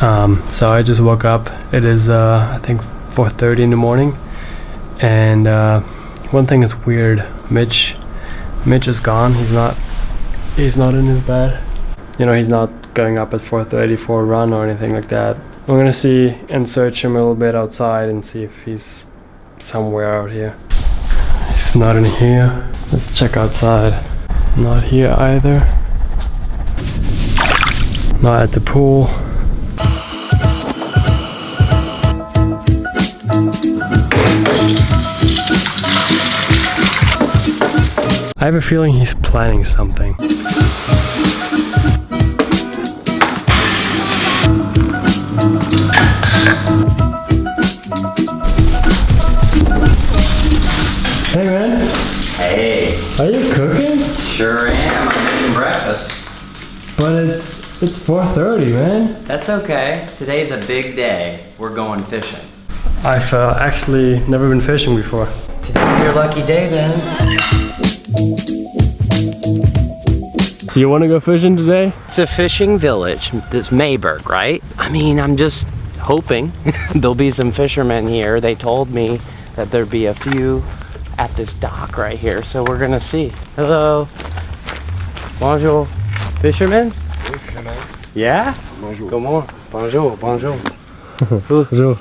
So I just woke up. It is I think 4:30 in the morning, and one thing is weird. Mitch is gone. He's not in his bed. You know, he's not going up at 4:30 for a run or anything like that. We're gonna see and search him a little bit outside and see if he's somewhere out here. He's not in here. Let's check outside. Not here either. Not at the pool. I have a feeling he's planning something. Hey man. Hey. Are you cooking? Sure am. I'm making breakfast. But it's 4:30, man. That's okay. Today's a big day. We're going fishing. I've actually never been fishing before. Today's your lucky day, then. So you want to go fishing today? It's a fishing village. It's Mayberg, right? I mean, I'm just hoping there'll be some fishermen here. They told me that there'd be a few at this dock right here, so we're gonna see. Hello. Bonjour. Fisherman? Fisherman. Yeah? Bonjour. Comment? Bonjour, bonjour. Bonjour.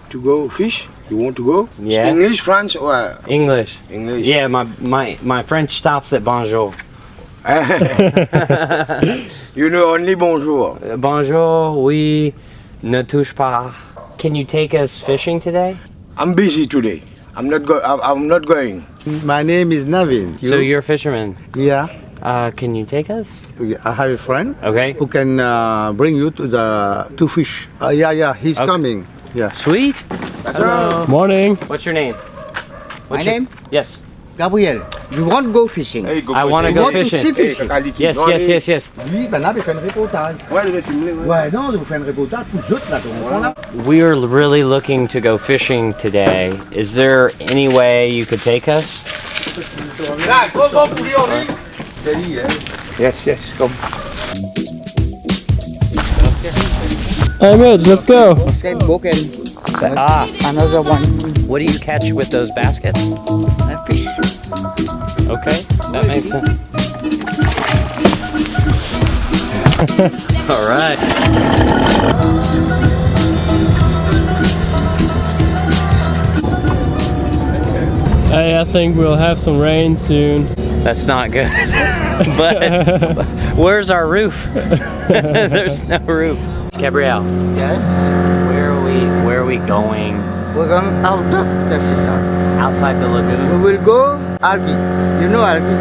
To go fish? You want to go? Yeah. English, French, or English. English? Yeah, my French stops at bonjour. You know only bonjour. Bonjour, oui, ne touche pas. Can you take us fishing today? I'm busy today. I'm not going. My name is Navin. So you're a fisherman. Yeah. Can you take us? I have a friend Okay. who can bring you to fish. Yeah, he's Okay. coming. Yeah. Sweet. Hello. Morning. What's your name? My name? Yes. Gabriel. You want to go fishing? I want to go want to fishing. see fishing? Yes. Oui, ben là, je vais faire un reportage. Ouais, non, je vais faire un reportage pour zut, là, tu comprends là? We're really looking to go fishing today. Is there any way you could take us? Yes, come. Hey Mitch, let's go. Okay, broken. Ah, Another one. what do you catch with those baskets? A fish. Okay, that makes sense. All right. Hey, I think we'll have some rain soon. That's not good. But where's our roof? There's no roof. Gabrielle, Yes. where are we going? We're going out of the season. Outside the We lagoon? will go algae. You know algae?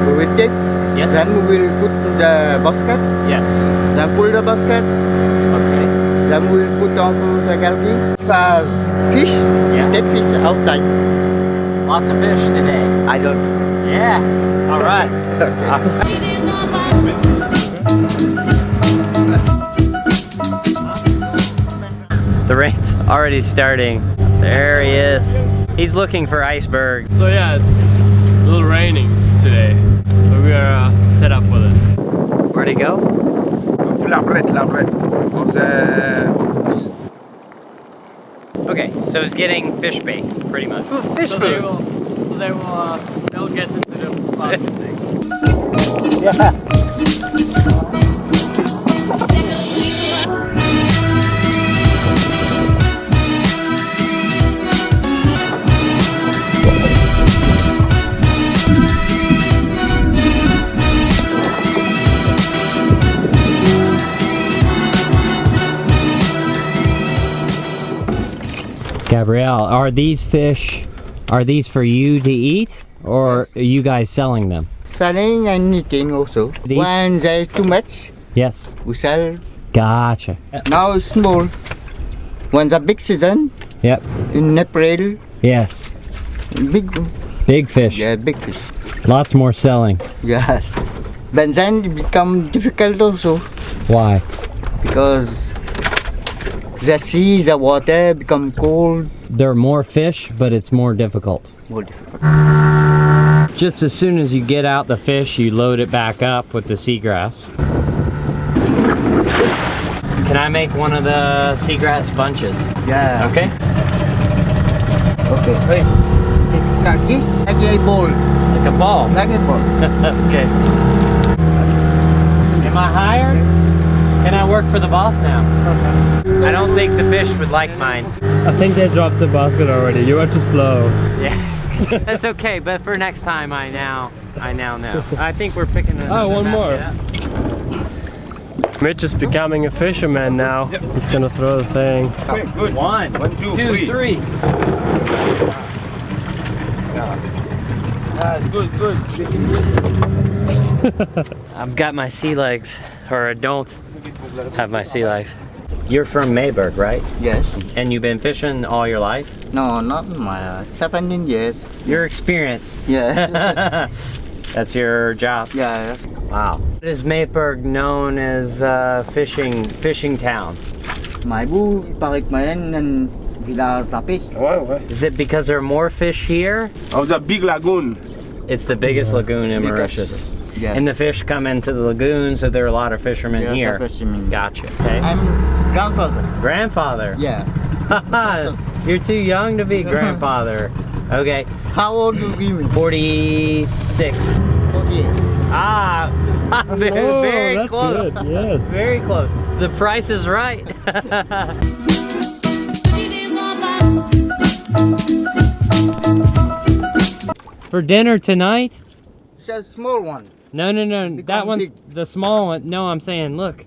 We will take. Yes. Then we will put in the basket. Yes. Then pull the basket. Okay. Then we will put on the algae. Fish. Yeah. Take fish outside. Lots of fish today. I don't. Yeah. All right. The rain's already starting. There he is. He's looking for icebergs. So yeah, it's a little raining today, but we are set up for this. Where'd he go? To l'arbrette of the octopus. Okay, so it's getting fish bait, pretty much. Fish food. They'll get into the basket thing. Yeah. Gabrielle, are these fish, are these for you to eat, or are you guys selling them? Selling and eating also. Eat? When there's too much, Yes. we sell. Gotcha. Now it's small. When the big season, Yep. in April, Yes. big, Big fish. yeah, big fish. Lots more selling. Yes. But then it become difficult also Why? because the sea, the water become cold. There are more fish, but it's more difficult. More difficult. Just as soon as you get out the fish, you load it back up with the seagrass. Can I make one of the seagrass bunches? Yeah. Okay. Okay. Wait. Like this, like a ball. Like a ball. Like a ball. Okay. Am I hired? Can I work for the boss now? I don't think the fish would like mine. I think they dropped the basket already. You are too slow. Yeah. That's okay, but for next time I now know. I think we're picking another one more. basket up. Mitch is becoming a fisherman now. He's gonna throw the thing. Okay, good. One, two, three. Good, good. I've got my sea legs, or I don't have my sea legs. You're from Mayberg, right? Yes. And you've been fishing all your life? No, not my 17 years. You're experienced. Yeah. That's your job? Yeah. Wow. Is Mayberg known as fishing town? My boo parik mayan and village lapis. Is it because there are more fish here? Oh, the big lagoon. It's the biggest lagoon in Mauritius. Yeah. And the fish come into the lagoon, so there are a lot of fishermen Yeah, here. the fishermen. Gotcha. Okay. I'm grandfather. Grandfather. Yeah. You're too young to be grandfather. Okay. How old you give me? 46. 48. Ah, very, Oh, very that's close. good, yes. Very close. The price is right. For dinner tonight? It's a small one. No. That Become one's big. the small one. No, I'm saying, look.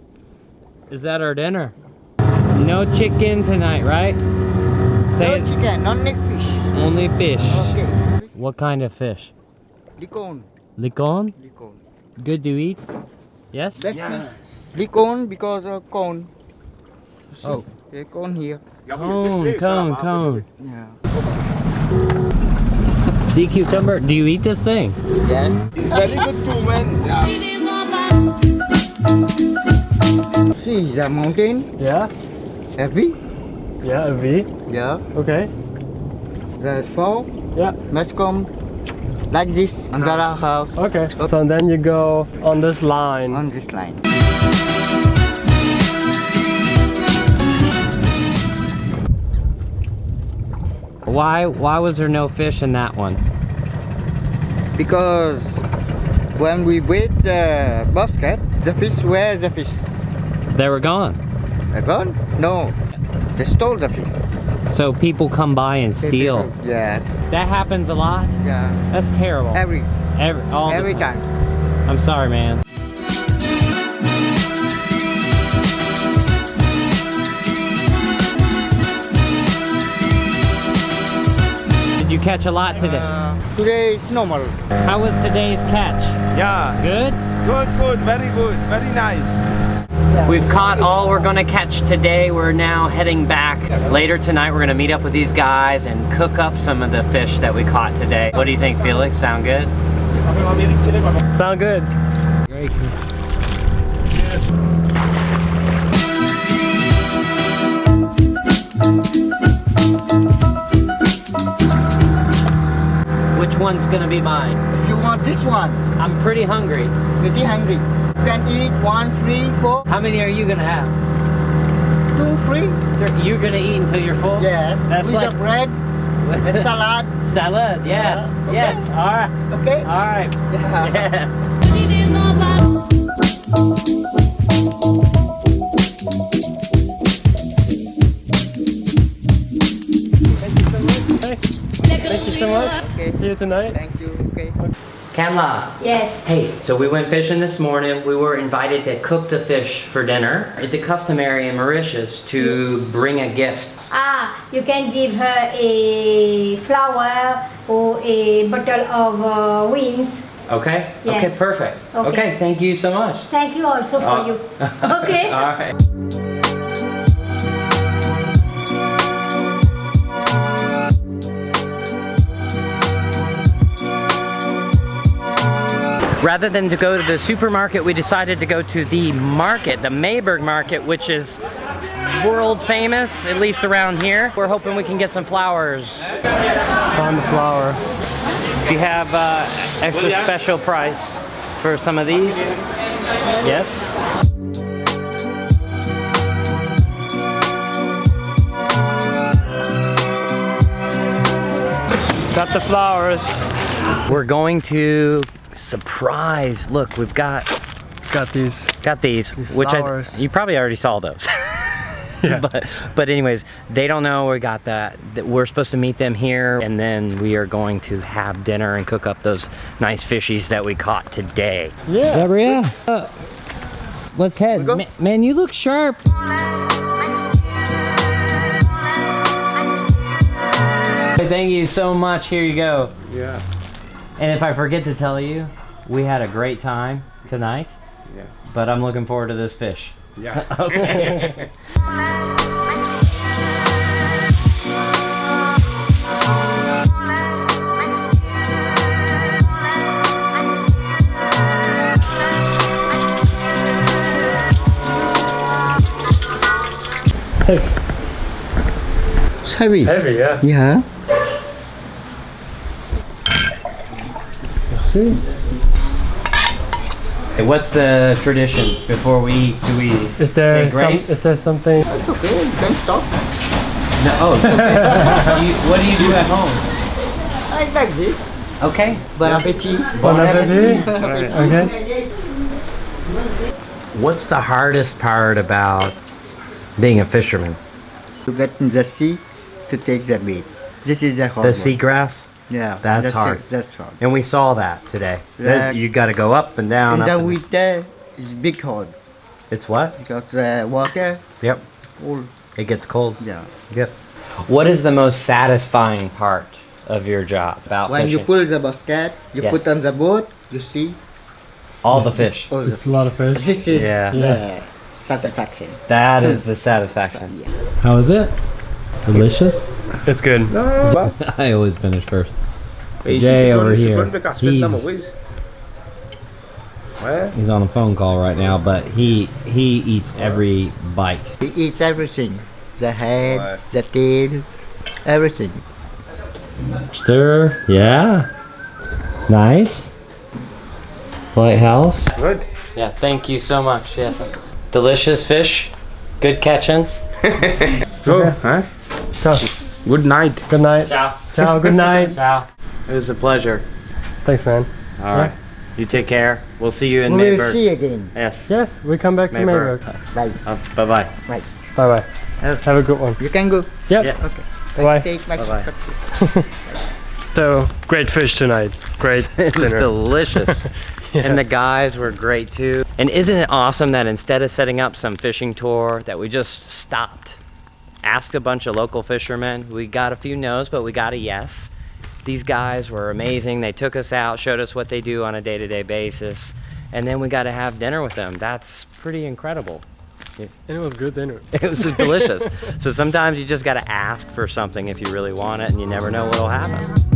Is that our dinner? No chicken tonight, right? Say No it. chicken, not neck fish. Only fish. Okay. What kind of fish? Licon. Licon? Licon. Good to eat? Yes? Best fish. Licon because of cone. See, Oh. the cone here. Cone. Yeah. Sea cucumber. Do you eat this thing? Yes. It's very good too, man. Yeah. See the mountain. Yeah? Heavy. Yeah, a V. Yeah. Okay. The fall Yeah. must come like this on the house Okay. So then you go on this line. on this line. Why was there no fish in that one? Because when we wait the basket, the fish, where the fish? They were gone. They're gone? No. They stole the fish. So people come by and steal. Yes. That happens a lot. Yeah. That's terrible. Every All the time. I'm sorry, man. Did you catch a lot today? Today is normal. How was today's catch? Yeah. Good? Good. Very good. Very nice. We've caught all we're gonna catch today. We're now heading back. Later tonight we're gonna meet up with these guys and cook up some of the fish that we caught today. What do you think, Felix? Sound good? Sound good. Very good. Which one's gonna be mine? If you want this one, I'm pretty hungry. pretty hungry. You can eat 1, 3, 4, How many are you gonna have? 2, 3. You're gonna eat until you're full? Yes. That's with like the bread, the salad. salad. Yes. Yeah, okay. Yes. All right. Okay. All right. Yeah. Yeah. Thank you so much. Okay. See you tonight. Thank you. Okay. Kamla. Yes. Hey, so we went fishing this morning. We were invited to cook the fish for dinner. Is it customary in Mauritius to bring a gift? You can give her a flower or a bottle of wines. Okay? Yes. Okay, perfect. Okay. Okay, thank you so much. Thank you also for you. Okay. All right. Rather than to go to the supermarket, we decided to go to the market, the Mayberg market, which is world famous, at least around here. We're hoping we can get some flowers. Found the flower. Do you have extra special price for some of these? Yes? the flowers. We're going to surprise. Look, we've got these which flowers. you probably already saw those. Yeah. But anyways, they don't know we got that. We're supposed to meet them here, and then we are going to have dinner and cook up those nice fishies that we caught today. Yeah. Gabrielle, let's head. Man, you look sharp. Thank you so much. Here you go. Yeah. And if I forget to tell you, we had a great time tonight. Yeah. But I'm looking forward to this fish. Yeah. Okay. It's heavy. Heavy, yeah. Yeah. See? What's the tradition before we eat? Is there say grace? is there something? It's okay, you can stop. No. Oh, okay. What do you do at home? I like this. Okay. Bon appetit. Bon appetit. Bon appetit. Okay. What's the hardest part about being a fisherman? To get in the sea, to take the bait. This is the hard The one. seagrass? Yeah. That's hard. That's hard. And we saw that today. Yeah. You got to go up and down. In up the and- winter, it's big hard It's what? because the water Yep. full. It gets cold. Yeah. Yep. What is the most satisfying part of your job about When fishing? you pull the basket, you Yes. put on the boat, you see All the fish. all the It's a lot of fish. This is Yeah. the satisfaction. That is the satisfaction. How is it? Delicious. It's good. I always finish first. Jay over here, he's on a phone call right now, but he eats every bite. He eats everything. The head, the tail, everything. Stir, yeah. Nice. Lighthouse. Good. Yeah, thank you so much, yes. Delicious fish, good catching. Go, huh? Ciao. Good night. Good night. Ciao. Ciao. Good night. Ciao. It was a pleasure. Thanks, man. All right. You take care. We'll see you in We will Mayberg. see again. Yes. Yes, we come back to Mayberg. Mayberg. Bye. Bye-bye. Bye. Bye bye. Have a good one. You can go. Yep. Yes. Bye. Take my Bye-bye. So great fish tonight. Great It was dinner. delicious. And the guys were great too. And isn't it awesome that instead of setting up some fishing tour that we just stopped, asked a bunch of local fishermen. We got a few no's, but we got a yes. These guys were amazing. They took us out, showed us what they do on a day-to-day basis, and then we got to have dinner with them. That's pretty incredible. And it was good dinner. It was delicious. So sometimes you just got to ask for something if you really want it, and you never know what'll happen.